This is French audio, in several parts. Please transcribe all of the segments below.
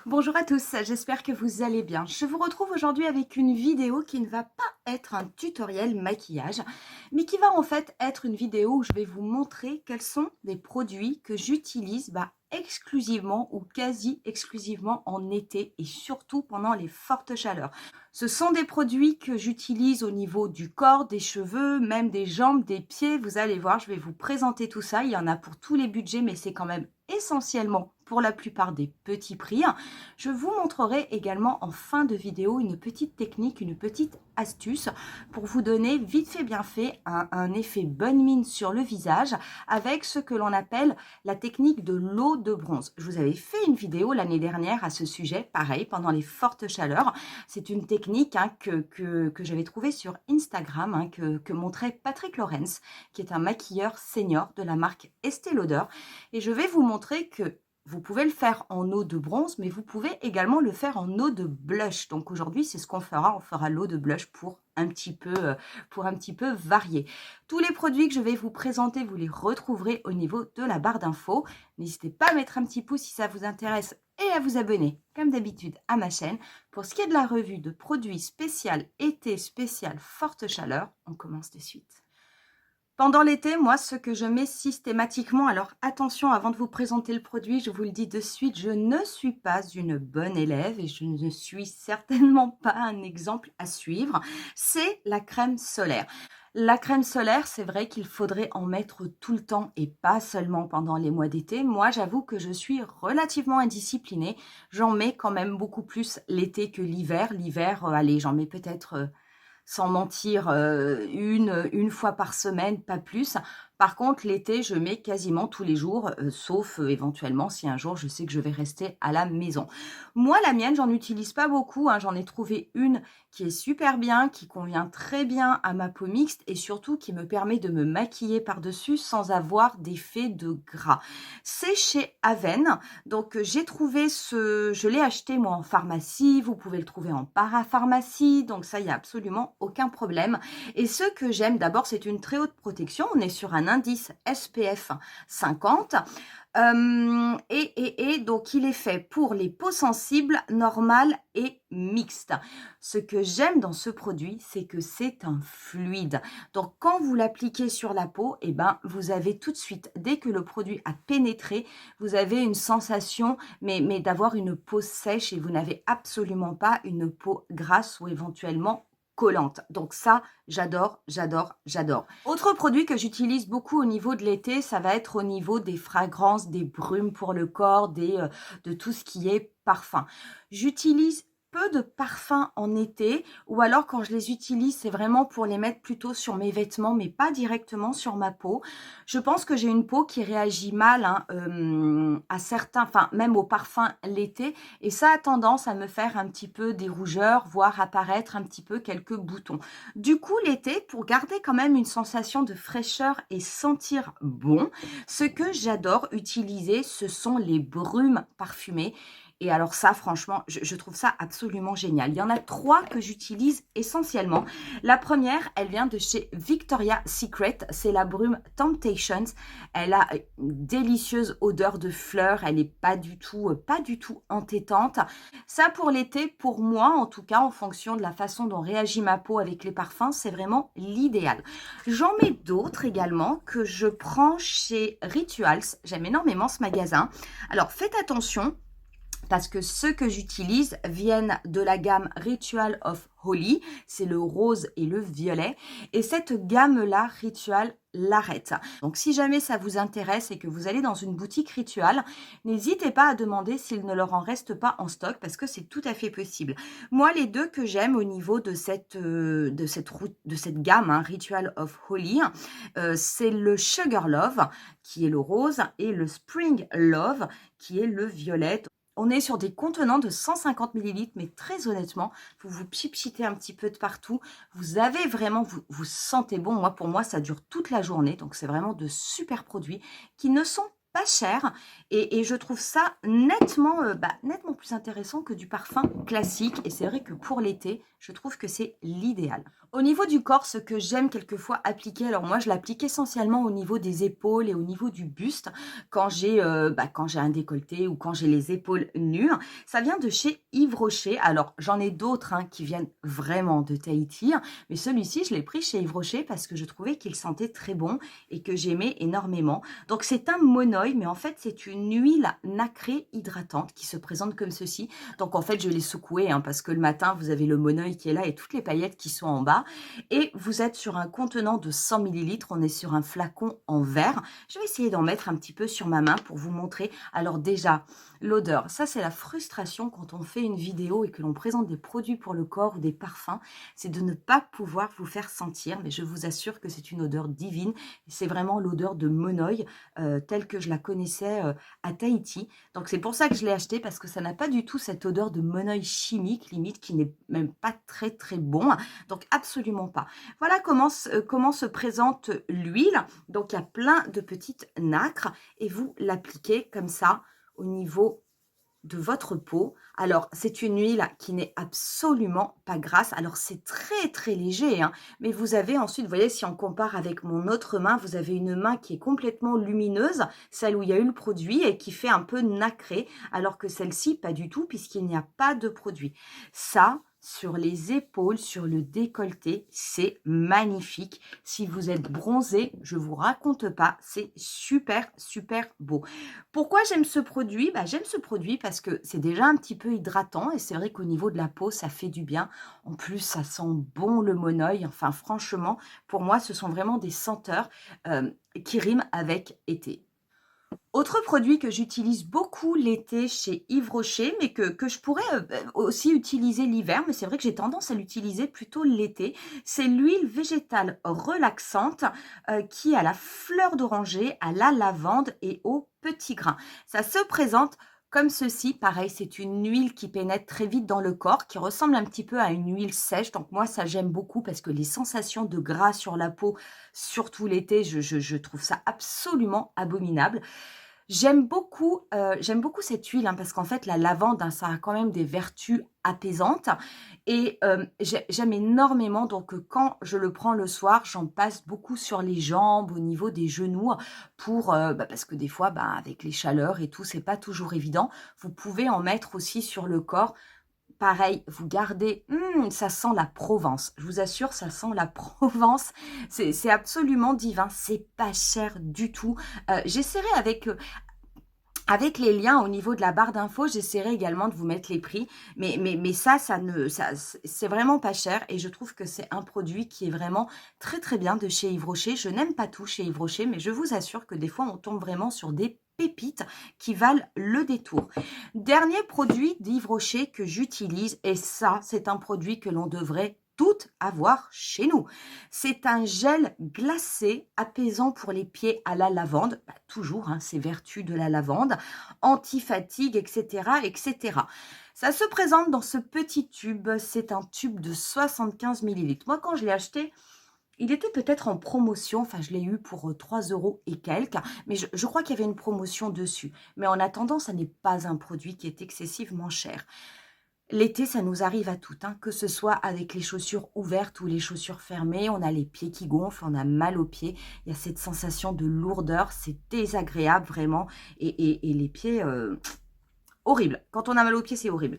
Bonjour à tous, j'espère que vous allez bien. Je vous retrouve aujourd'hui avec une vidéo qui ne va pas être un tutoriel maquillage, mais qui va en fait être une vidéo où je vais vous montrer quels sont les produits que j'utilise exclusivement ou quasi exclusivement en été et surtout pendant les fortes chaleurs. Ce sont des produits que j'utilise au niveau du corps, des cheveux, même des jambes, des pieds. Vous allez voir, je vais vous présenter tout ça. Il y en a pour tous les budgets, mais c'est quand même essentiellement pour la plupart des petits prix. Je vous montrerai également en fin de vidéo une petite technique, une petite astuce pour vous donner vite fait bien fait un effet bonne mine sur le visage avec ce que l'on appelle la technique de l'eau de bronze. Je vous avais fait une vidéo l'année dernière à ce sujet, pareil, pendant les fortes chaleurs. C'est une technique que j'avais trouvée sur Instagram, que montrait Patrick Lawrence, qui est un maquilleur senior de la marque Estée Lauder. Et je vais vous montrer que vous pouvez le faire en eau de bronze, mais vous pouvez également le faire en eau de blush. Donc aujourd'hui, c'est ce qu'on fera. On fera l'eau de blush pour un petit peu varier. Tous les produits que je vais vous présenter, vous les retrouverez au niveau de la barre d'infos. N'hésitez pas à mettre un petit pouce si ça vous intéresse et à vous abonner, comme d'habitude, à ma chaîne. Pour ce qui est de la revue de produits spécial été, spécial forte chaleur, on commence de suite. Pendant l'été, moi, ce que je mets systématiquement, alors attention, avant de vous présenter le produit, je vous le dis de suite, je ne suis pas une bonne élève et je ne suis certainement pas un exemple à suivre, c'est la crème solaire. La crème solaire, c'est vrai qu'il faudrait en mettre tout le temps et pas seulement pendant les mois d'été. Moi, j'avoue que je suis relativement indisciplinée. J'en mets quand même beaucoup plus l'été que l'hiver. L'hiver, allez, j'en mets peut-être sans mentir, une fois par semaine, pas plus. Par contre, l'été, je mets quasiment tous les jours, sauf éventuellement si un jour je sais que je vais rester à la maison. Moi, la mienne, j'en utilise pas beaucoup, j'en ai trouvé une qui est super bien, qui convient très bien à ma peau mixte et surtout qui me permet de me maquiller par-dessus sans avoir d'effet de gras. C'est chez Aven, donc j'ai trouvé je l'ai acheté moi en pharmacie, vous pouvez le trouver en parapharmacie, donc ça, il y a absolument aucun problème. Et ce que j'aime, d'abord, c'est une très haute protection. On est sur un indice SPF 50. Donc, il est fait pour les peaux sensibles, normales et mixtes. Ce que j'aime dans ce produit, c'est que c'est un fluide. Donc, quand vous l'appliquez sur la peau, eh ben, vous avez tout de suite, dès que le produit a pénétré, vous avez une sensation, mais d'avoir une peau sèche et vous n'avez absolument pas une peau grasse ou éventuellement collante. Donc ça, j'adore, j'adore, j'adore. Autre produit que j'utilise beaucoup au niveau de l'été, ça va être au niveau des fragrances, des brumes pour le corps, de tout ce qui est parfum. J'utilise peu de parfums en été ou alors quand je les utilise, c'est vraiment pour les mettre plutôt sur mes vêtements mais pas directement sur ma peau. Je pense que j'ai une peau qui réagit mal à certains, enfin même aux parfums l'été et ça a tendance à me faire un petit peu des rougeurs, voire apparaître un petit peu quelques boutons. Du coup, l'été, pour garder quand même une sensation de fraîcheur et sentir bon, ce que j'adore utiliser, ce sont les brumes parfumées. Et alors ça, franchement, je trouve ça absolument génial. Il y en a 3 que j'utilise essentiellement. La première, elle vient de chez Victoria's Secret. C'est la brume Temptations. Elle a une délicieuse odeur de fleurs. Elle n'est pas du tout entêtante. Ça, pour l'été, pour moi, en tout cas, en fonction de la façon dont réagit ma peau avec les parfums, c'est vraiment l'idéal. J'en mets d'autres également que je prends chez Rituals. J'aime énormément ce magasin. Alors, faites attention parce que ceux que j'utilise viennent de la gamme Ritual of Holy, c'est le rose et le violet, et cette gamme-là, Ritual, l'arrête. Donc si jamais ça vous intéresse et que vous allez dans une boutique Ritual, n'hésitez pas à demander s'il ne leur en reste pas en stock, parce que c'est tout à fait possible. Moi, les deux que j'aime au niveau de cette gamme, Ritual of Holy, c'est le Sugar Love, qui est le rose, et le Spring Love, qui est le violet. On est sur des contenants de 150 ml, mais très honnêtement, vous vous pchitez un petit peu de partout. Vous avez vraiment, vous sentez bon. Moi, pour moi, ça dure toute la journée. Donc, c'est vraiment de super produits qui ne sont pas cher et je trouve ça nettement plus intéressant que du parfum classique. Et c'est vrai que pour l'été, je trouve que c'est l'idéal. Au niveau du corps, ce que j'aime quelquefois appliquer, alors moi je l'applique essentiellement au niveau des épaules et au niveau du buste quand j'ai un décolleté ou quand j'ai les épaules nues. Ça vient de chez Yves Rocher. Alors j'en ai d'autres qui viennent vraiment de Tahiti, mais celui-ci je l'ai pris chez Yves Rocher parce que je trouvais qu'il sentait très bon et que j'aimais énormément. Donc c'est un monoï, mais en fait c'est une huile nacrée hydratante qui se présente comme ceci. Donc en fait je l'ai secoué parce que le matin vous avez le monoï qui est là et toutes les paillettes qui sont en bas. Et vous êtes sur un contenant de 100 millilitres, on est sur un flacon en verre. Je vais essayer d'en mettre un petit peu sur ma main pour vous montrer. Alors déjà, l'odeur, ça c'est la frustration quand on fait une vidéo et que l'on présente des produits pour le corps ou des parfums, c'est de ne pas pouvoir vous faire sentir, mais je vous assure que c'est une odeur divine. C'est vraiment l'odeur de monoï telle que je la connaissais à Tahiti. Donc c'est pour ça que je l'ai acheté parce que ça n'a pas du tout cette odeur de monoï chimique, limite qui n'est même pas très très bon. Donc absolument pas. Voilà comment se présente l'huile. Donc il y a plein de petites nacres et vous l'appliquez comme ça au niveau de votre peau. Alors c'est une huile qui n'est absolument pas grasse. Alors c'est très très léger, mais vous avez ensuite, vous voyez, si on compare avec mon autre main, vous avez une main qui est complètement lumineuse, celle où il y a eu le produit et qui fait un peu nacré, alors que celle-ci pas du tout puisqu'il n'y a pas de produit. Ça, sur les épaules, sur le décolleté, c'est magnifique. Si vous êtes bronzé, je vous raconte pas, c'est super, super beau. Pourquoi j'aime ce produit? J'aime ce produit parce que c'est déjà un petit peu hydratant et c'est vrai qu'au niveau de la peau, ça fait du bien. En plus, ça sent bon le monoï. Enfin, franchement, pour moi, ce sont vraiment des senteurs qui riment avec été. Autre produit que j'utilise beaucoup l'été chez Yves Rocher, mais que je pourrais aussi utiliser l'hiver, mais c'est vrai que j'ai tendance à l'utiliser plutôt l'été, c'est l'huile végétale relaxante qui a la fleur d'oranger, à la lavande et au petit grain. Ça se présente comme ceci, pareil, c'est une huile qui pénètre très vite dans le corps, qui ressemble un petit peu à une huile sèche. Donc moi, ça j'aime beaucoup parce que les sensations de gras sur la peau, surtout l'été, je trouve ça absolument abominable. J'aime beaucoup cette huile parce qu'en fait la lavande, ça a quand même des vertus apaisantes et j'aime énormément donc quand je le prends le soir, j'en passe beaucoup sur les jambes, au niveau des genoux pour, parce que des fois, avec les chaleurs et tout, c'est pas toujours évident. Vous pouvez en mettre aussi sur le corps. Pareil, vous gardez, ça sent la Provence. Je vous assure, ça sent la Provence. C'est absolument divin. C'est pas cher du tout. J'essaierai avec les liens au niveau de la barre d'infos, j'essaierai également de vous mettre les prix. Mais c'est vraiment pas cher et je trouve que c'est un produit qui est vraiment très très bien de chez Yves Rocher. Je n'aime pas tout chez Yves Rocher, mais je vous assure que des fois, on tombe vraiment sur des pépites qui valent le détour. Dernier produit d'Yves Rocher que j'utilise, et ça, c'est un produit que l'on devrait toutes avoir chez nous. C'est un gel glacé apaisant pour les pieds à la lavande, toujours ces vertus de la lavande, anti-fatigue, etc., etc. Ça se présente dans ce petit tube, c'est un tube de 75 millilitres. Moi, quand je l'ai acheté, il était peut-être en promotion, enfin je l'ai eu pour 3 € et quelques, mais je crois qu'il y avait une promotion dessus. Mais en attendant, ça n'est pas un produit qui est excessivement cher. L'été, ça nous arrive à toutes, que ce soit avec les chaussures ouvertes ou les chaussures fermées. On a les pieds qui gonflent, on a mal aux pieds. Il y a cette sensation de lourdeur, c'est désagréable vraiment. Et les pieds, horrible. Quand on a mal aux pieds, c'est horrible.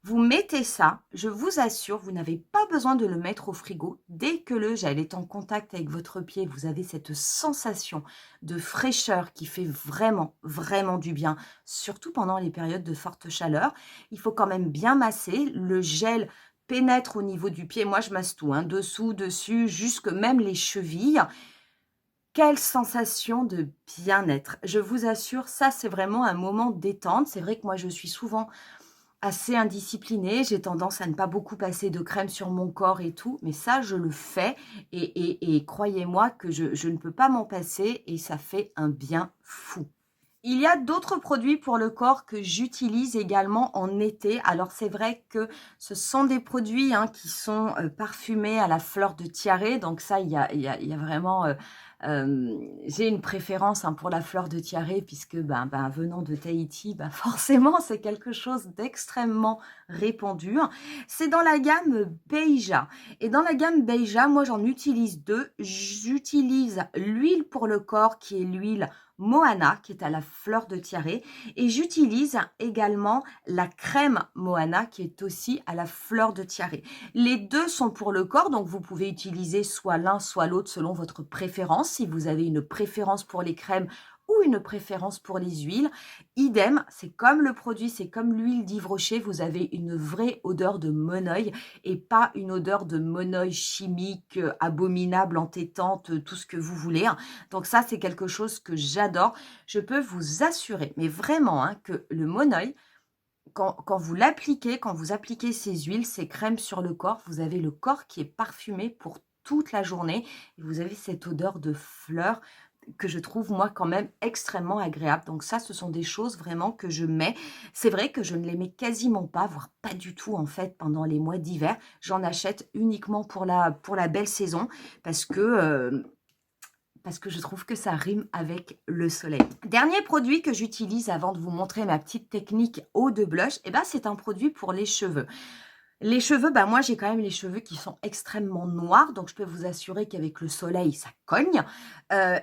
Vous mettez ça, je vous assure, vous n'avez pas besoin de le mettre au frigo. Dès que le gel est en contact avec votre pied, vous avez cette sensation de fraîcheur qui fait vraiment, vraiment du bien, surtout pendant les périodes de forte chaleur. Il faut quand même bien masser. Le gel pénètre au niveau du pied. Moi, je masse tout, dessous, dessus, jusque même les chevilles. Quelle sensation de bien-être. Je vous assure, ça, c'est vraiment un moment détente. C'est vrai que moi, je suis souvent assez indisciplinée, j'ai tendance à ne pas beaucoup passer de crème sur mon corps et tout, mais ça, je le fais et croyez-moi que je ne peux pas m'en passer et ça fait un bien fou. Il y a d'autres produits pour le corps que j'utilise également en été. Alors c'est vrai que ce sont des produits hein, qui sont parfumés à la fleur de tiare. Donc ça, il y a vraiment... j'ai une préférence hein, pour la fleur de tiare puisque venant de Tahiti, forcément c'est quelque chose d'extrêmement répandu. C'est dans la gamme Beija. Et dans la gamme Beija, moi j'en utilise deux. J'utilise l'huile pour le corps qui est l'huile Moana, qui est à la fleur de tiare, et j'utilise également la crème Moana, qui est aussi à la fleur de tiare. Les deux sont pour le corps, donc vous pouvez utiliser soit l'un, soit l'autre selon votre préférence. Si vous avez une préférence pour les crèmes ou une préférence pour les huiles, idem, c'est comme le produit, c'est comme l'huile d'Yves Rocher, vous avez une vraie odeur de monoeil et pas une odeur de monoeil chimique, abominable, entêtante, tout ce que vous voulez. Donc ça, c'est quelque chose que j'adore. Je peux vous assurer, mais vraiment, hein, que le monoeil, quand vous l'appliquez, quand vous appliquez ces huiles, ces crèmes sur le corps, vous avez le corps qui est parfumé pour toute la journée. Et vous avez cette odeur de fleurs que je trouve, moi, quand même extrêmement agréable. Donc ça, ce sont des choses vraiment que je mets. C'est vrai que je ne les mets quasiment pas, voire pas du tout, en fait, pendant les mois d'hiver. J'en achète uniquement pour la belle saison parce que je trouve que ça rime avec le soleil. Dernier produit que j'utilise avant de vous montrer ma petite technique eau de blush, c'est un produit pour les cheveux. Les cheveux, moi j'ai quand même les cheveux qui sont extrêmement noirs, donc je peux vous assurer qu'avec le soleil, ça cogne.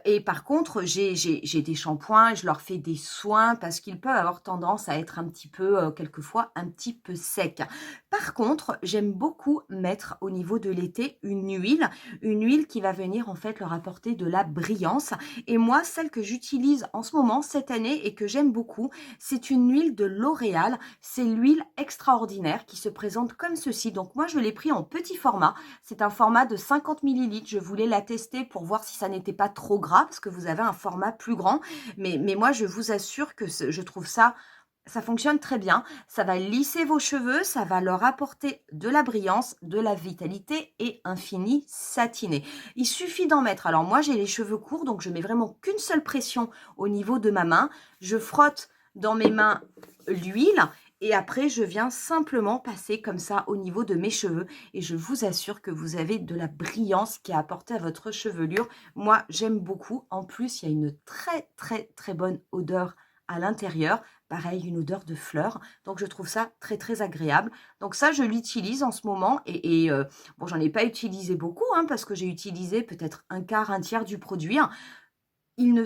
Et par contre, j'ai des shampoings, je leur fais des soins parce qu'ils peuvent avoir tendance à être un petit peu, quelquefois, un petit peu secs. Par contre, j'aime beaucoup mettre au niveau de l'été une huile qui va venir en fait leur apporter de la brillance. Et moi, celle que j'utilise en ce moment, cette année, et que j'aime beaucoup, c'est une huile de L'Oréal. C'est l'huile extraordinaire qui se présente comme ceci. Donc moi, je l'ai pris en petit format. C'est un format de 50 ml. Je voulais la tester pour voir si ça n'était pas trop gras parce que vous avez un format plus grand. Mais moi, je vous assure que je trouve ça fonctionne très bien. Ça va lisser vos cheveux, ça va leur apporter de la brillance, de la vitalité et un fini satiné. Il suffit d'en mettre. Alors moi, j'ai les cheveux courts, donc je mets vraiment qu'une seule pression au niveau de ma main. Je frotte dans mes mains l'huile et après, je viens simplement passer comme ça au niveau de mes cheveux. Et je vous assure que vous avez de la brillance qui est apportée à votre chevelure. Moi, j'aime beaucoup. En plus, il y a une très, très, très bonne odeur à l'intérieur. Pareil, une odeur de fleurs. Donc, je trouve ça très, très agréable. Donc, ça, je l'utilise en ce moment. Bon, j'en ai pas utilisé beaucoup parce que j'ai utilisé peut-être un quart, un tiers du produit. Il ne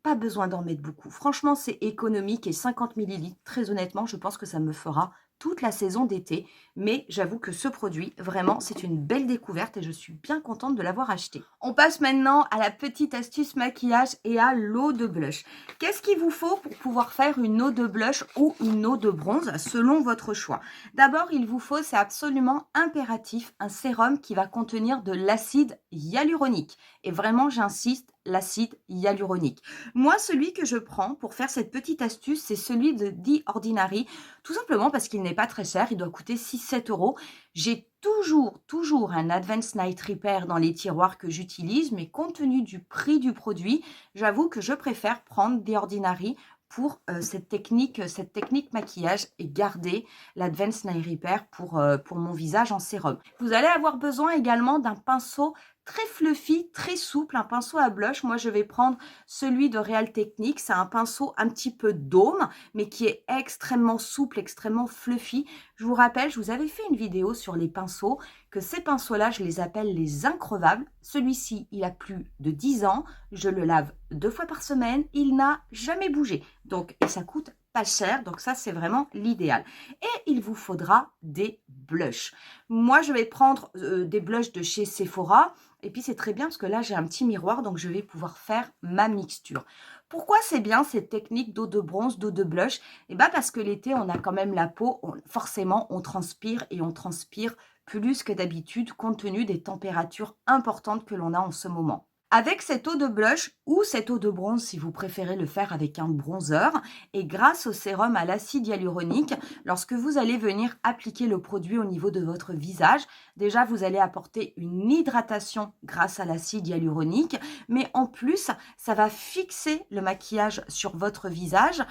pas besoin d'en mettre beaucoup. Franchement, c'est économique et 50 ml, très honnêtement, je pense que ça me fera toute la saison d'été. Mais j'avoue que ce produit, vraiment, c'est une belle découverte et je suis bien contente de l'avoir acheté. On passe maintenant à la petite astuce maquillage et à l'eau de blush. Qu'est-ce qu'il vous faut pour pouvoir faire une eau de blush ou une eau de bronze selon votre choix? D'abord, il vous faut, c'est absolument impératif, un sérum qui va contenir de l'acide hyaluronique. Et vraiment, j'insiste, l'acide hyaluronique. Moi, celui que je prends pour faire cette petite astuce, c'est celui de The Ordinary, tout simplement parce qu'il n'est pas très cher, il doit coûter 6-7 euros. J'ai toujours un Advanced Night Repair dans les tiroirs que j'utilise, mais compte tenu du prix du produit, j'avoue que je préfère prendre The Ordinary pour cette technique maquillage et garder l'Advanced Night Repair pour mon visage en sérum. Vous allez avoir besoin également d'un pinceau très fluffy, très souple, un pinceau à blush. Moi, je vais prendre celui de Real Techniques. C'est un pinceau un petit peu dôme, mais qui est extrêmement souple, extrêmement fluffy. Je vous rappelle, je vous avais fait une vidéo sur les pinceaux, que ces pinceaux-là, je les appelle les increvables. Celui-ci, il a plus de 10 ans. Je le lave 2 fois par semaine. Il n'a jamais bougé. Donc, et ça coûte pas cher, donc ça c'est vraiment l'idéal. Et il vous faudra des blushs. Moi je vais prendre des blushs de chez Sephora, et puis c'est très bien parce que là j'ai un petit miroir, donc je vais pouvoir faire ma mixture. Pourquoi c'est bien cette technique d'eau de bronze, d'eau de blush? Parce que l'été on a quand même la peau, forcément on transpire et on transpire plus que d'habitude compte tenu des températures importantes que l'on a en ce moment. avec cette eau de blush ou cette eau de bronze si vous préférez le faire avec un bronzer. Et grâce au sérum à l'acide hyaluronique, lorsque vous allez venir appliquer le produit au niveau de votre visage, déjà vous allez apporter une hydratation grâce à l'acide hyaluronique, mais en plus, ça va fixer le maquillage sur votre visage.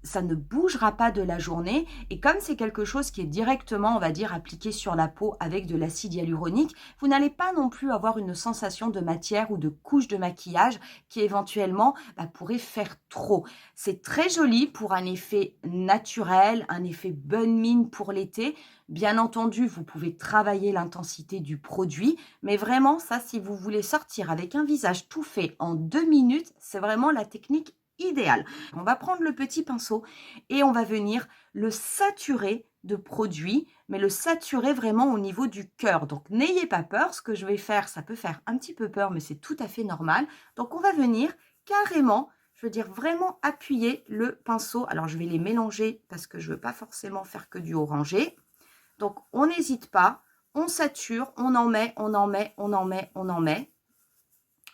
Ça ne bougera pas de la journée et comme c'est quelque chose qui est directement, on va dire, appliqué sur la peau avec de l'acide hyaluronique, vous n'allez pas non plus avoir une sensation de matière ou de couche de maquillage qui éventuellement pourrait faire trop. C'est très joli pour un effet naturel, un effet bonne mine pour l'été. Bien entendu, vous pouvez travailler l'intensité du produit, mais vraiment ça, si vous voulez sortir avec un visage tout fait en 2 minutes, c'est vraiment la technique idéal. On va prendre le petit pinceau et on va venir le saturer de produit, mais le saturer vraiment au niveau du cœur. Donc, n'ayez pas peur. Ce que je vais faire, ça peut faire un petit peu peur, mais c'est tout à fait normal. Donc, on va venir carrément, je veux dire vraiment appuyer le pinceau. Alors, je vais les mélanger parce que je ne veux pas forcément faire que du orangé. Donc, on n'hésite pas. On sature, on en met, on en met, on en met, on en met.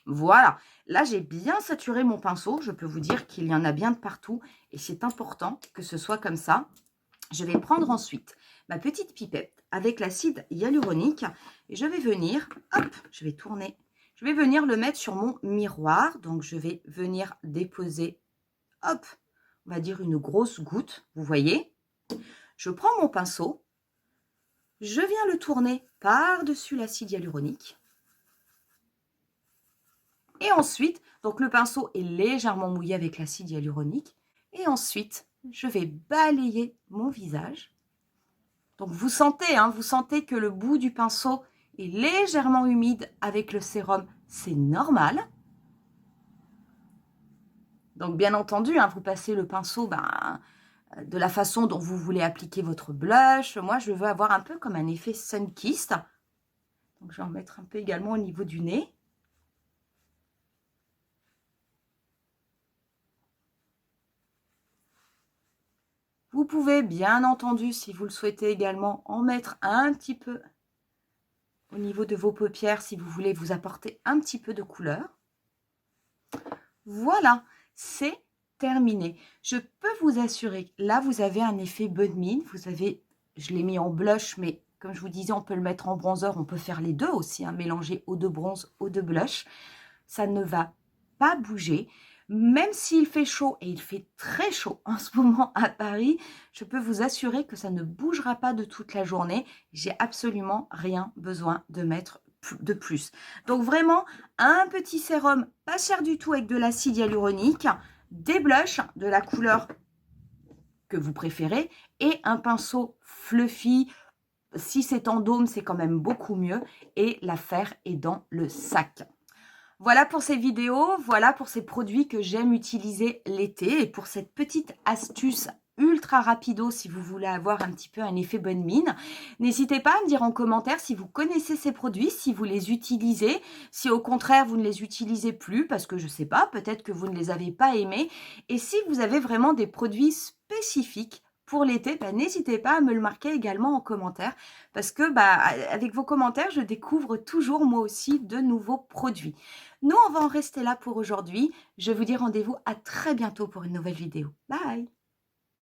Voilà, là j'ai bien saturé mon pinceau, je peux vous dire qu'il y en a bien de partout et c'est important que ce soit comme ça. Je vais prendre ensuite ma petite pipette avec l'acide hyaluronique et je vais venir, hop, je vais tourner, je vais venir le mettre sur mon miroir. Donc je vais venir déposer, hop, on va dire une grosse goutte, vous voyez. Je prends mon pinceau, je viens le tourner par-dessus l'acide hyaluronique. Et ensuite, donc le pinceau est légèrement mouillé avec l'acide hyaluronique. Et ensuite, je vais balayer mon visage. Donc vous sentez que le bout du pinceau est légèrement humide avec le sérum. C'est normal. Donc bien entendu, vous passez le pinceau de la façon dont vous voulez appliquer votre blush. Moi, je veux avoir un peu comme un effet sun-kissed. Donc je vais en mettre un peu également au niveau du nez. Vous pouvez bien entendu, si vous le souhaitez également, en mettre un petit peu au niveau de vos paupières si vous voulez vous apporter un petit peu de couleur. Voilà, c'est terminé. Je peux vous assurer, là vous avez un effet bonne mine. Vous avez, je l'ai mis en blush, mais comme je vous disais, on peut le mettre en bronzer. On peut faire les deux aussi, mélanger eau de bronze, eau de blush. Ça ne va pas bouger. Même s'il fait chaud, et il fait très chaud en ce moment à Paris, je peux vous assurer que ça ne bougera pas de toute la journée. J'ai absolument rien besoin de mettre de plus. Donc vraiment, un petit sérum pas cher du tout avec de l'acide hyaluronique, des blushs de la couleur que vous préférez et un pinceau fluffy. Si c'est en dôme, c'est quand même beaucoup mieux et l'affaire est dans le sac. Voilà pour ces vidéos, voilà pour ces produits que j'aime utiliser l'été et pour cette petite astuce ultra rapido si vous voulez avoir un petit peu un effet bonne mine. N'hésitez pas à me dire en commentaire si vous connaissez ces produits, si vous les utilisez, si au contraire vous ne les utilisez plus parce que je ne sais pas, peut-être que vous ne les avez pas aimés. Et si vous avez vraiment des produits spécifiques pour l'été, n'hésitez pas à me le marquer également en commentaire parce que avec vos commentaires, je découvre toujours moi aussi de nouveaux produits. Nous, on va en rester là pour aujourd'hui. Je vous dis rendez-vous à très bientôt pour une nouvelle vidéo. Bye!